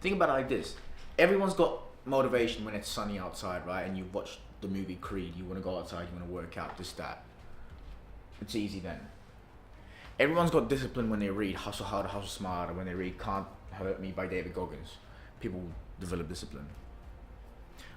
Think about it like this. Everyone's got motivation when it's sunny outside, right? And you watch the movie Creed, you want to go outside, you want to work out, this, that. It's easy then. Everyone's got discipline when they read Hustle Harder, Hustle Smarter, when they read Can't Hurt Me by David Goggins. People develop discipline.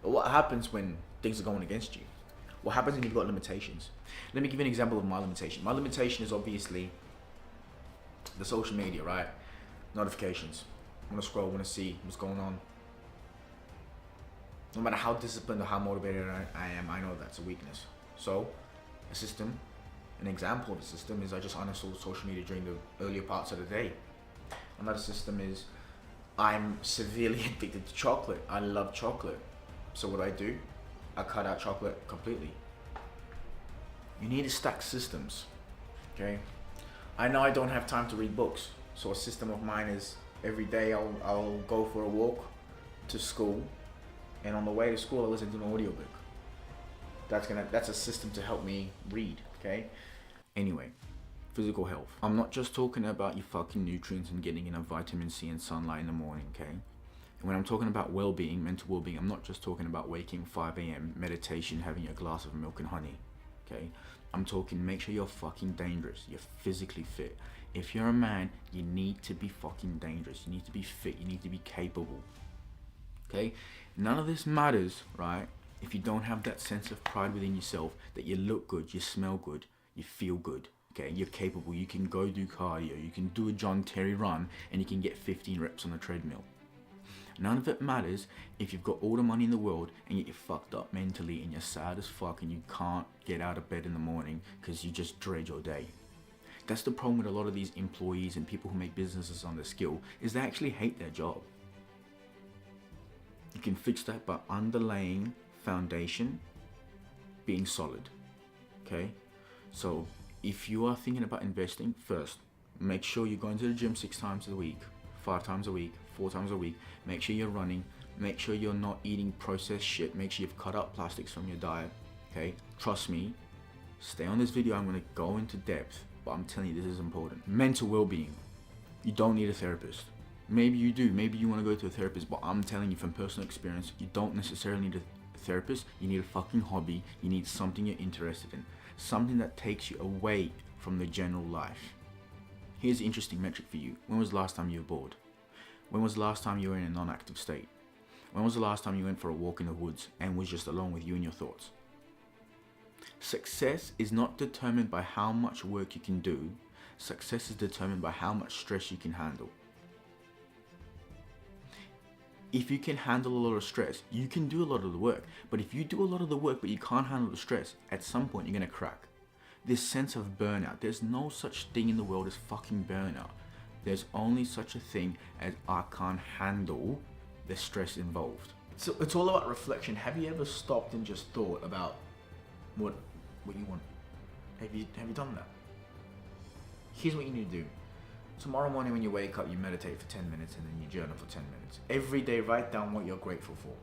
But what happens when things are going against you? What happens when you've got limitations? Let me give you an example of my limitation. My limitation is obviously the social media, right? Notifications. I want to scroll, I want to see what's going on. No matter how disciplined or how motivated I am, I know that's a weakness. So, a system, an example of a system is I just uninstall social media during the earlier parts of the day. Another system is I'm severely addicted to chocolate. I love chocolate. So what do? I cut out chocolate completely. You need to stack systems, okay? I know I don't have time to read books. So a system of mine is every day I'll go for a walk to school, and on the way to school I'll listen to an audiobook. That's a system to help me read, okay? Anyway, physical health. I'm not just talking about your fucking nutrients and getting enough vitamin C and sunlight in the morning, okay? And when I'm talking about well-being, mental well-being, I'm not just talking about waking 5 a.m, meditation, having a glass of milk and honey, okay? I'm talking make sure you're fucking dangerous, you're physically fit. If you're a man, you need to be fucking dangerous, you need to be fit, you need to be capable, okay? None of this matters, right, if you don't have that sense of pride within yourself, that you look good, you smell good, you feel good, okay? You're capable, you can go do cardio, you can do a John Terry run, and you can get 15 reps on a treadmill. None of it matters if you've got all the money in the world and yet you're fucked up mentally and you're sad as fuck and you can't get out of bed in the morning because you just dread your day. That's the problem with a lot of these employees and people who make businesses on their skill, is they actually hate their job. You can fix that by underlaying foundation being solid, okay? So if you are thinking about investing, first, make sure you're going to the gym 6 times a week, 5 times a week, 4 times a week. Make sure you're running, make sure you're not eating processed shit, make sure you've cut out plastics from your diet, okay? Trust me, stay on this video, I'm gonna go into depth, but I'm telling you this is important. Mental well-being, you don't need a therapist. Maybe you do, maybe you wanna go to a therapist, but I'm telling you from personal experience, you don't necessarily need a therapist, you need a fucking hobby, you need something you're interested in, something that takes you away from the general life. Here's an interesting metric for you. When was the last time you were bored? When was the last time you were in a non-active state? When was the last time you went for a walk in the woods and was just alone with you and your thoughts? Success is not determined by how much work you can do. Success is determined by how much stress you can handle. If you can handle a lot of stress, you can do a lot of the work. But if you do a lot of the work but you can't handle the stress, at some point you're gonna crack. This sense of burnout, there's no such thing in the world as fucking burnout. There's only such a thing as I can't handle the stress involved. So it's all about reflection. Have you ever stopped and just thought about what you want? Have you done that? Here's what you need to do. Tomorrow morning when you wake up, you meditate for 10 minutes and then you journal for 10 minutes. Every day write down what you're grateful for.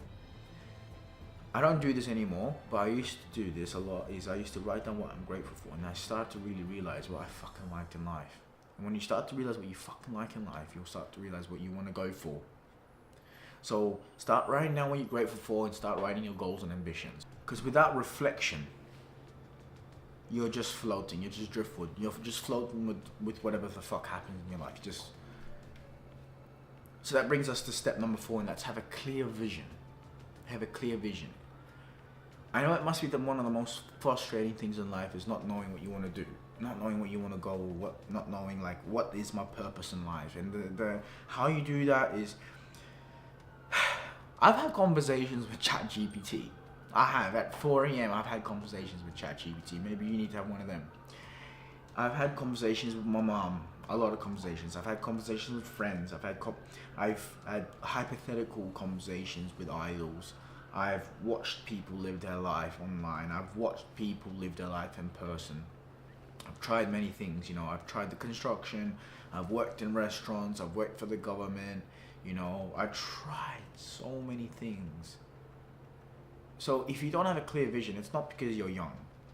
I don't do this anymore, but I used to do this a lot. I used to write down what I'm grateful for, and I started to really realize what I fucking liked in life. And when you start to realize what you fucking like in life, you'll start to realize what you want to go for. So start writing down what you're grateful for and start writing your goals and ambitions. Because without reflection, you're just floating, you're just driftwood. You're just floating with whatever the fuck happens in your life. So that brings us to step number 4, and that's have a clear vision. Have a clear vision. I know it must be one of the most frustrating things in life is not knowing what you want to do, not knowing what you want to go, not knowing like what is my purpose in life, and the how you do that is. I've had conversations with ChatGPT. I have at 4 a.m. I've had conversations with ChatGPT. Maybe you need to have one of them. I've had conversations with my mom. A lot of conversations. I've had conversations with friends. I've had hypothetical conversations with idols. I've watched people live their life online. I've watched people live their life in person. I've tried many things, you know. I've tried the construction. I've worked in restaurants. I've worked for the government. You know, I tried so many things. So if you don't have a clear vision, it's not because you're young.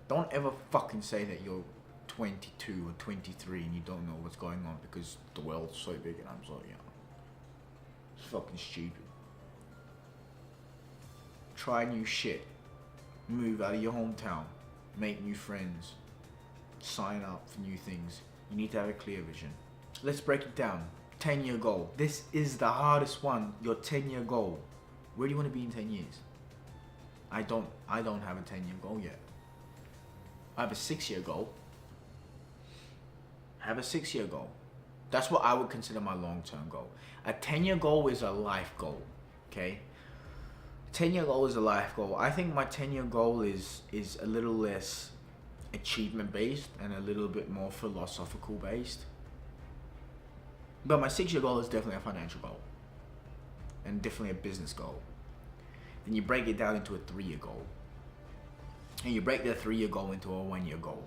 Don't ever fucking say that you're 22 or 23 and you don't know what's going on because the world's so big and I'm so young. fucking stupid. Try new shit. Move out of your hometown. Make new friends. Sign up for new things. You need to have a clear vision. Let's break it down. 10-year goal. This is the hardest one. Your 10-year goal. Where do you want to be in 10 years? I don't have a 10-year goal yet. I have a 6-year goal. I have a 6-year goal. That's what I would consider my long-term goal. A 10-year goal is a life goal, okay? 10-year goal is a life goal. I think my 10-year goal is a little less achievement-based and a little bit more philosophical-based. But my 6-year goal is definitely a financial goal and definitely a business goal. Then you break it down into a 3-year goal. And you break the 3-year goal into a 1-year goal.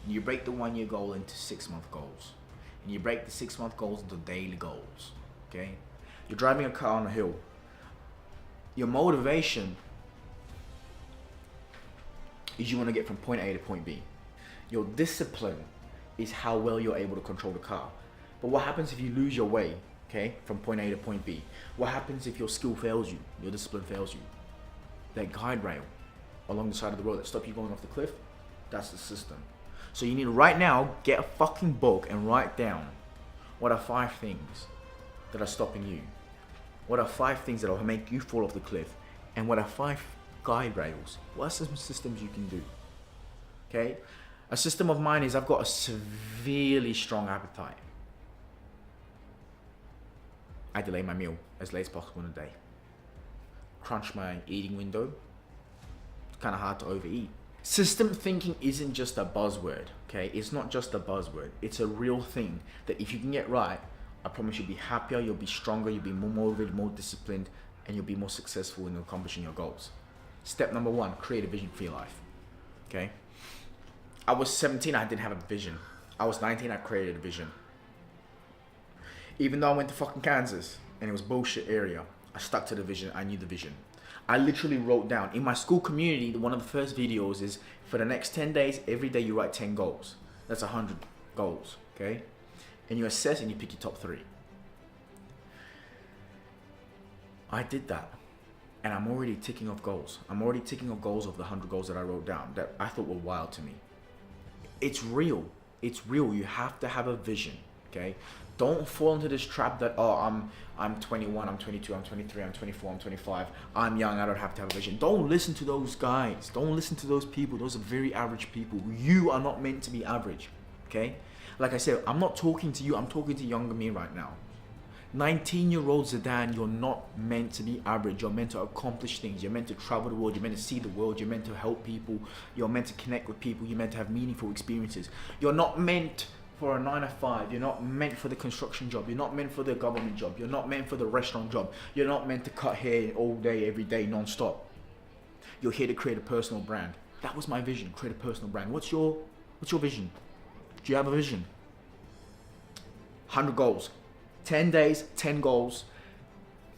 And you break the 1-year goal into 6-month goals. And you break the 6-month goals into daily goals, okay? You're driving a car on a hill. Your motivation is you want to get from point A to point B. Your discipline is how well you're able to control the car. But what happens if you lose your way, okay, from point A to point B? What happens if your skill fails you, your discipline fails you? That guide rail along the side of the road that stops you going off the cliff, that's the system. So you need to right now get a fucking book and write down what are 5 things that are stopping you. What are 5 things that will make you fall off the cliff? And what are 5 guide rails? What are some systems you can do? Okay? A system of mine is I've got a severely strong appetite. I delay my meal as late as possible in a day. Crunch my eating window. It's kind of hard to overeat. System thinking isn't just a buzzword, okay? It's not just a buzzword. It's a real thing that if you can get right, I promise you'll be happier, you'll be stronger, you'll be more motivated, more disciplined, and you'll be more successful in accomplishing your goals. Step number 1, create a vision for your life, okay? I was 17, I didn't have a vision. I was 19, I created a vision. Even though I went to fucking Kansas and it was bullshit area, I stuck to the vision, I knew the vision. I literally wrote down, in my school community, one of the first videos is, for the next 10 days, every day you write 10 goals. That's 100 goals, okay? And you assess and you pick your top 3. I did that. And I'm already ticking off goals. I'm already ticking off goals of the 100 goals that I wrote down that I thought were wild to me. It's real. It's real. You have to have a vision, okay? Don't fall into this trap that, oh, I'm 21, I'm 22, I'm 23, I'm 24, I'm 25, I'm young, I don't have to have a vision. Don't listen to those guys. Don't listen to those people. Those are very average people. You are not meant to be average, okay? Like I said, I'm not talking to you, I'm talking to younger me right now. 19-year-old Zedan, you're not meant to be average. You're meant to accomplish things. You're meant to travel the world. You're meant to see the world. You're meant to help people. You're meant to connect with people. You're meant to have meaningful experiences. You're not meant for a 9 to 5. You're not meant for the construction job. You're not meant for the government job. You're not meant for the restaurant job. You're not meant to cut hair all day, every day, non-stop. You're here to create a personal brand. That was my vision, create a personal brand. What's your vision? Do you have a vision? 100 goals. 10 days, 10 goals,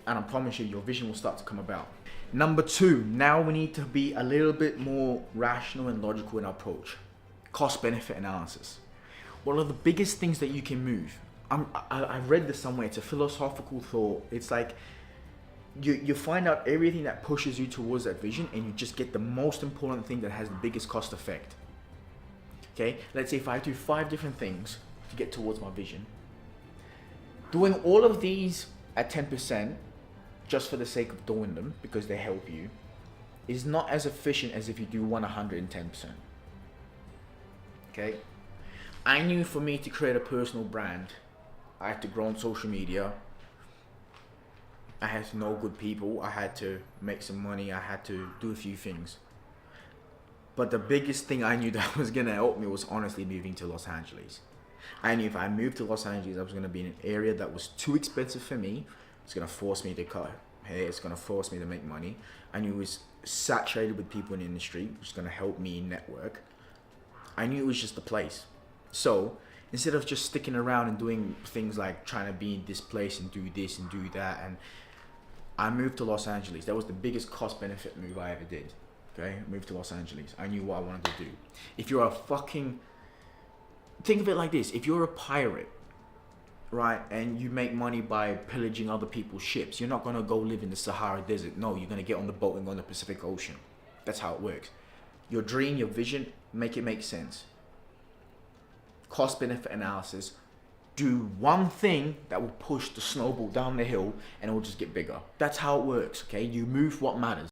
and I promise you, your vision will start to come about. Number 2, now we need to be a little bit more rational and logical in our approach. Cost-benefit analysis. What are the biggest things that you can move? I've read this somewhere. It's a philosophical thought. It's like you find out everything that pushes you towards that vision, and you just get the most important thing that has the biggest cost effect. Okay, let's say if I do 5 different things to get towards my vision, doing all of these at 10% just for the sake of doing them because they help you is not as efficient as if you do 110%. Okay? I knew for me to create a personal brand, I had to grow on social media. I had to know good people. I had to make some money. I had to do a few things. But the biggest thing I knew that was going to help me was honestly moving to Los Angeles. I knew if I moved to Los Angeles, I was going to be in an area that was too expensive for me. It's going to force me to cut hair. It's going to force me to make money. I knew it was saturated with people in the industry, which is going to help me network. I knew it was just the place. So instead of just sticking around and doing things like trying to be in this place and do this and do that, and I moved to Los Angeles. That was the biggest cost-benefit move I ever did. Okay, I moved to Los Angeles. I knew what I wanted to do. If you're a fucking... Think of it like this. If you're a pirate, right, and you make money by pillaging other people's ships. You're not going to go live in the Sahara Desert. No, you're going to get on the boat and go in the Pacific Ocean. That's how it works. Your dream, your vision, make it make sense. Cost benefit analysis. Do one thing that will push the snowball down the hill and it will just get bigger. That's how it works, okay? You move what matters.